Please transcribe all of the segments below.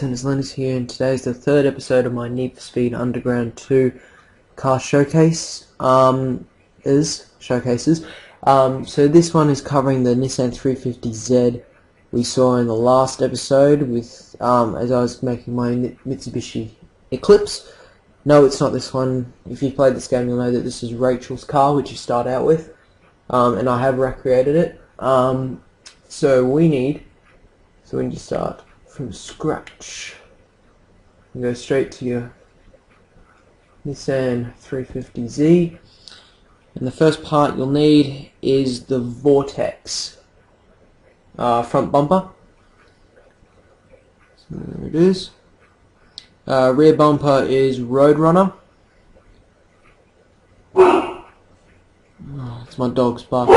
and it's Linus here, and today is the third episode of my Need for Speed Underground 2 car showcases. So this one is covering the Nissan 350Z we saw in the last episode with as I was making my Mitsubishi Eclipse. No, it's not this one. If you've played this game, you'll know that this is Rachel's car, which you start out with, and I have recreated it. So we need to start from scratch and go straight to your Nissan 350Z, and the first part you'll need is the Vortex front bumper. So there it is. Rear bumper is Roadrunner. Oh, it's my dogs barking.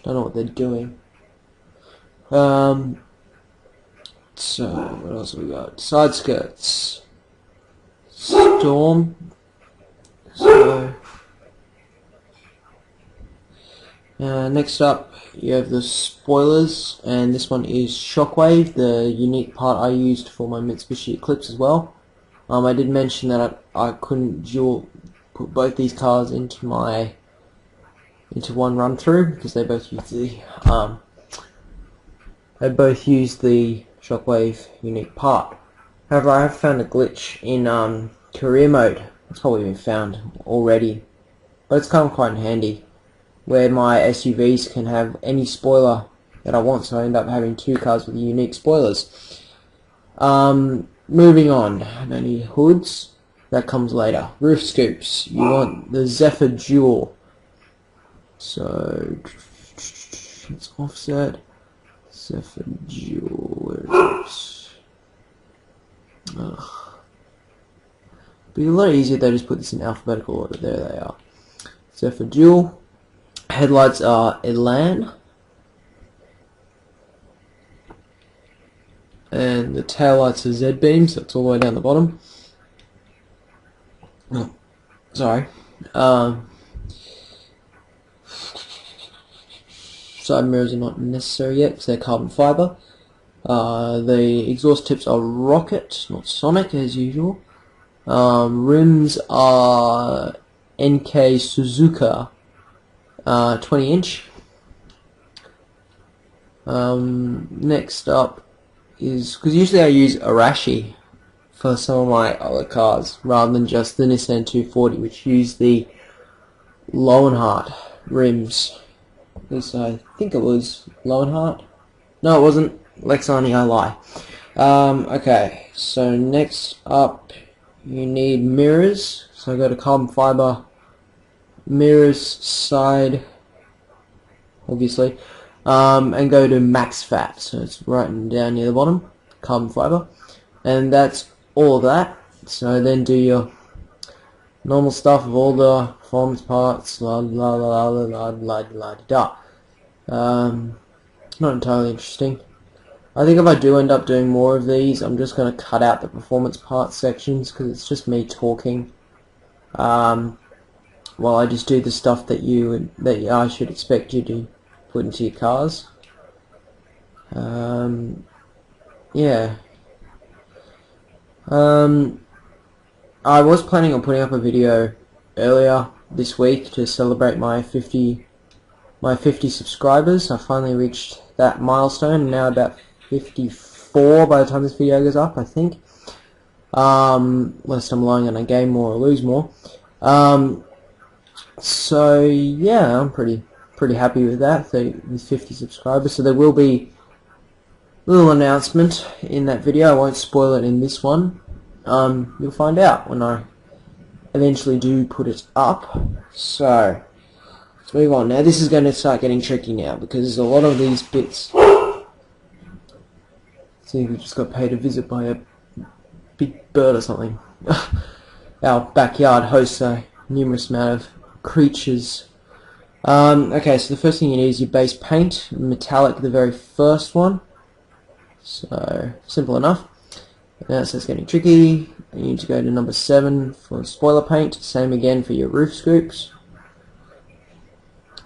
Don't know what they're doing. So what else have we got? Side skirts, Storm. So next up you have the spoilers, and this one is Shockwave, the unique part I used for my Mitsubishi Eclipse as well. I did mention that I couldn't put both these cars into one run through because they both use the Shockwave unique part. However, I have found a glitch in career mode. It's probably been found already, but it's come quite handy, where my SUVs can have any spoiler that I want, so I end up having two cars with unique spoilers. Moving on, I don't need hoods, that comes later. Roof scoops, you want the Zephyr Dual. So let's offset Zephyr Dual. Where is it? Be a lot easier if they just put this in alphabetical order. There they are. Zephyr Dual. Headlights are Elan, and the taillights are Z-beams. That's all the way down the bottom. Oh, sorry. Side mirrors are not necessary yet because they're carbon fiber. The exhaust tips are Rocket, not Sonic as usual. Rims are NK Suzuka 20-inch. Next up is, because usually I use Arashi for some of my other cars rather than just the Nissan 240, which use the Lowenhart rims. At least I think it was Lowenhart. No, it wasn't. Lexani, I lie. Okay, so next up you need mirrors. So I go to carbon fiber mirrors side, obviously, and go to max fat. So it's right down near the bottom, carbon fiber, and that's all of that. So then do your normal stuff of all the performance parts, la la la la la la la da. Not entirely interesting. I think if I do end up doing more of these, I'm just going to cut out the performance parts sections because it's just me talking, while I just do the stuff that I should expect you to put into your cars. Yeah. I was planning on putting up a video earlier this week to celebrate my 50 subscribers. I finally reached that milestone, now about 54 by the time this video goes up, I think. Unless I'm lying and I gain more or lose more. So yeah, I'm pretty happy with that, with 50 subscribers. So there will be a little announcement in that video. I won't spoil it in this one. You'll find out when I eventually do put it up. So let's move on. Now this is going to start getting tricky now because there's a lot of these bits. See, we just got paid a visit by a big bird or something. Our backyard hosts a numerous amount of creatures. Okay, so the first thing you need is your base paint, metallic, the very first one. So simple enough. Now it starts getting tricky. You need to go to number 7 for spoiler paint. Same again for your roof scoops.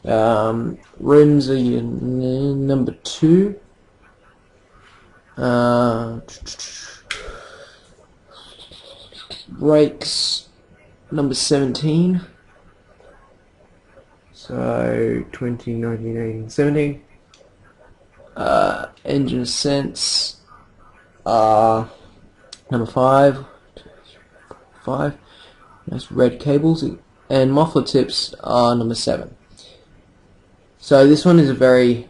Rims are your number 2. Brakes number 17. So 20, 19, 18, 17. Engine ascents number 5. 5. Nice red cables. And muffler tips are number 7. So this one is a very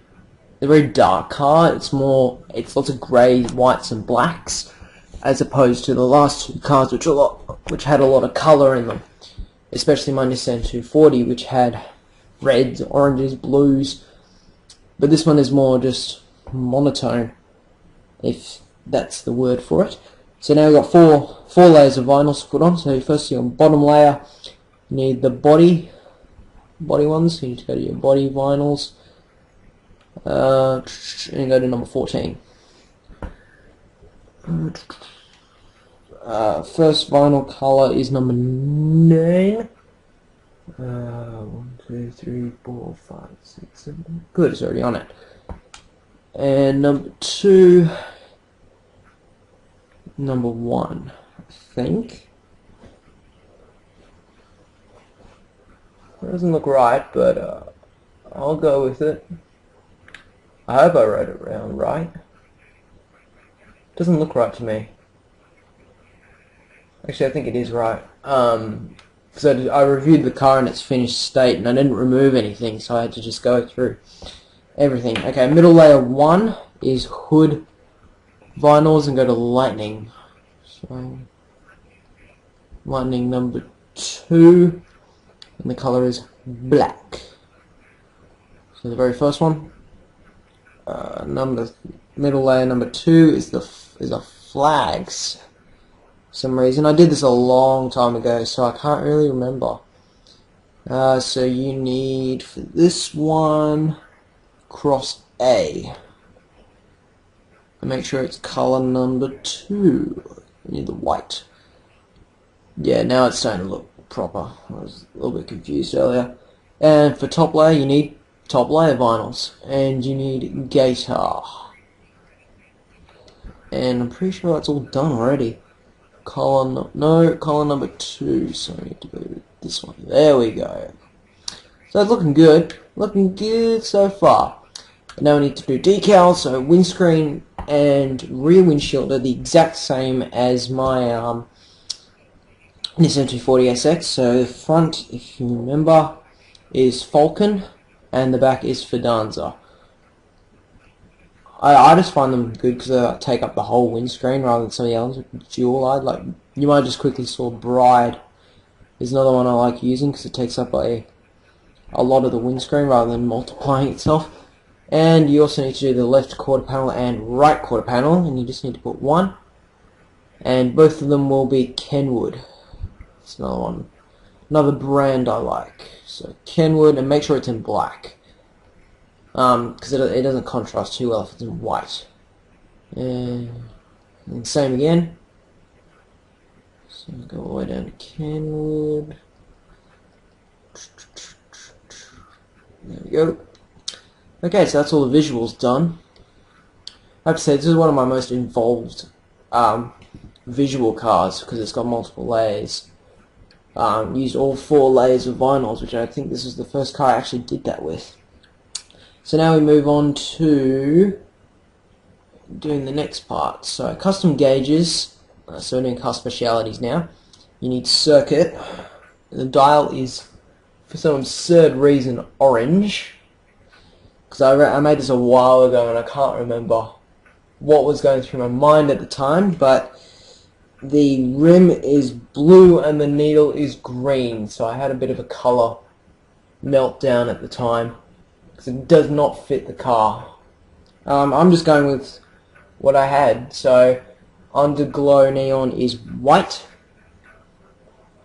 dark car. It's lots of grey, whites and blacks, as opposed to the last two cars which had a lot of colour in them. Especially my Nissan 240, which had reds, oranges, blues. But this one is more just monotone, if that's the word for it. So now we've got four layers of vinyls to put on. So first your bottom layer, you need the body ones. So you need to go to your body vinyls, and go to number 14. First vinyl color is number 9. 1, 2, 3, 4, 5, 6, 7. Good, it's already on it. And number 2, number 1, I think. It doesn't look right, but I'll go with it. I hope I wrote it down right. Doesn't look right to me. Actually, I think it is right. Because I reviewed the car in its finished state, and I didn't remove anything, so I had to just go through everything. Okay, middle layer 1 is hood vinyls, and go to lightning. So, lightning number 2, and the color is black. So the very first one. Middle layer number 2 is the flags. For some reason I did this a long time ago, so I can't really remember. So you need, for this one, cross A, and make sure it's color number 2. You need the white. Yeah, now it's starting to look proper. I was a little bit confused earlier. And for top layer, you need top layer vinyls, and you need gator. And I'm pretty sure that's all done already. Color number 2, so I need to go to this one. There we go. So it's looking good so far. And now we need to do decals. So windscreen and rear windshield are the exact same as my Nissan 240SX. So the front, if you remember, is Falcon, and the back is Fidanza. I just find them good because they take up the whole windscreen rather than some of the others with dual-eyed. Like, you might just quickly saw Bride is another one I like using because it takes up a lot of the windscreen rather than multiplying itself. And you also need to do the left quarter panel and right quarter panel, and you just need to put 1. And both of them will be Kenwood. It's another one, another brand I like. So Kenwood, and make sure it's in black. Because it doesn't contrast too well if it's in white. And same again. So go all the way down to Kenwood. There we go. Okay, so that's all the visuals done. I have to say, this is one of my most involved visual cars because it's got multiple layers. Used all 4 layers of vinyls, which I think this is the first car I actually did that with. So now we move on to doing the next part. So custom gauges, so we're doing car specialities now. You need circuit. The dial is, for some absurd reason, orange. Because I made this a while ago and I can't remember what was going through my mind at the time, but the rim is blue and the needle is green, so I had a bit of a colour meltdown at the time. It does not fit the car. I'm just going with what I had. So underglow neon is white.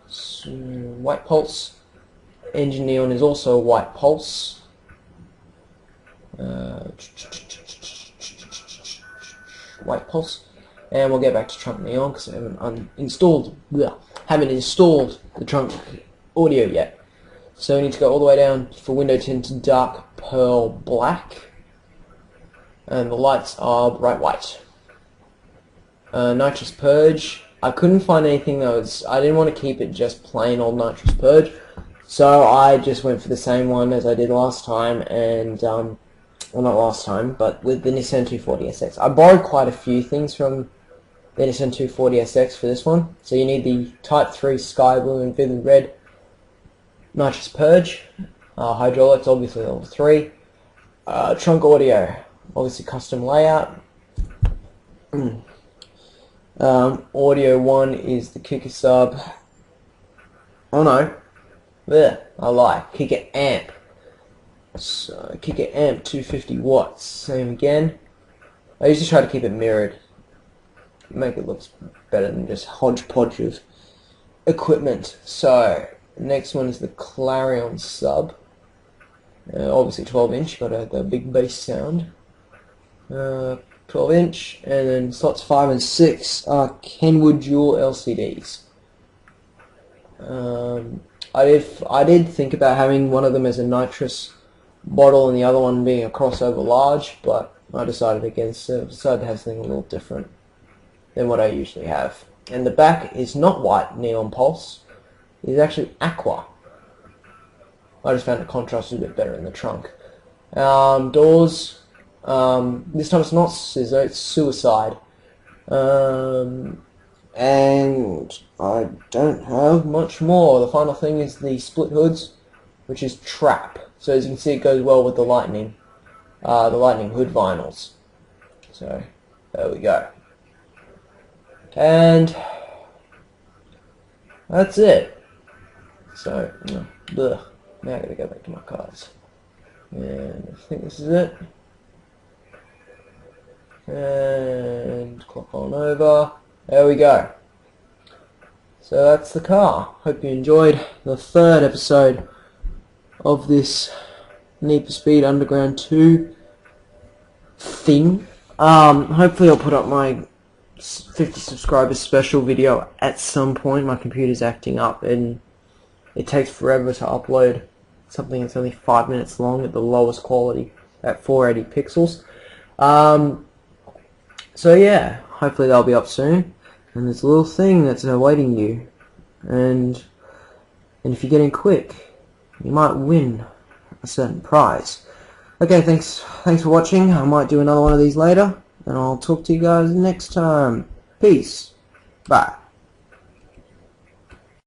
So white pulse. Engine neon is also white pulse. White pulse. And we'll get back to trunk neon because I haven't installed the trunk audio yet. So we need to go all the way down for window tint to dark pearl black, and the lights are bright white. Nitrous purge I couldn't find anything that was, I didn't want to keep it just plain old nitrous purge, so I just went for the same one as I did last time, and well, not last time, but with the Nissan 240SX. I borrowed quite a few things from the Nissan 240SX for this one. So you need the Type 3 Sky Blue and Vivid Red nitrous purge, hydraulics obviously level 3, trunk audio, obviously custom layout. Audio 1 is the kicker sub. Oh no, there, I lie, kicker amp. So kicker amp 250 watts, same again. I usually try to keep it mirrored, make it look better than just hodgepodge of equipment. So next one is the Clarion sub, obviously 12-inch, got the big bass sound. 12-inch, and then slots 5 and 6 are Kenwood dual LCDs. I did think about having one of them as a nitrous bottle and the other one being a crossover large, but I decided against it. I decided to have something a little different than what I usually have. And the back is not white neon pulse, it's actually aqua. I just found the contrast a bit better in the trunk. Doors, this time it's not scissor, it's suicide. And I don't have much more. The final thing is the split hoods, which is trap. So as you can see, it goes well with the lightning hood vinyls. So there we go. And that's it. So now I gotta go back to my cards. And I think this is it. And clock on over. There we go. So that's the car. Hope you enjoyed the third episode of this Need for Speed Underground 2 thing. Hopefully I'll put up my 50 subscribers special video at some point. My computer's acting up and it takes forever to upload something that's only 5 minutes long at the lowest quality at 480 pixels. So yeah, hopefully they'll be up soon. And there's a little thing that's awaiting you, and if you get in quick, you might win a certain prize. Okay, thanks for watching. I might do another one of these later, and I'll talk to you guys next time. Peace. Bye.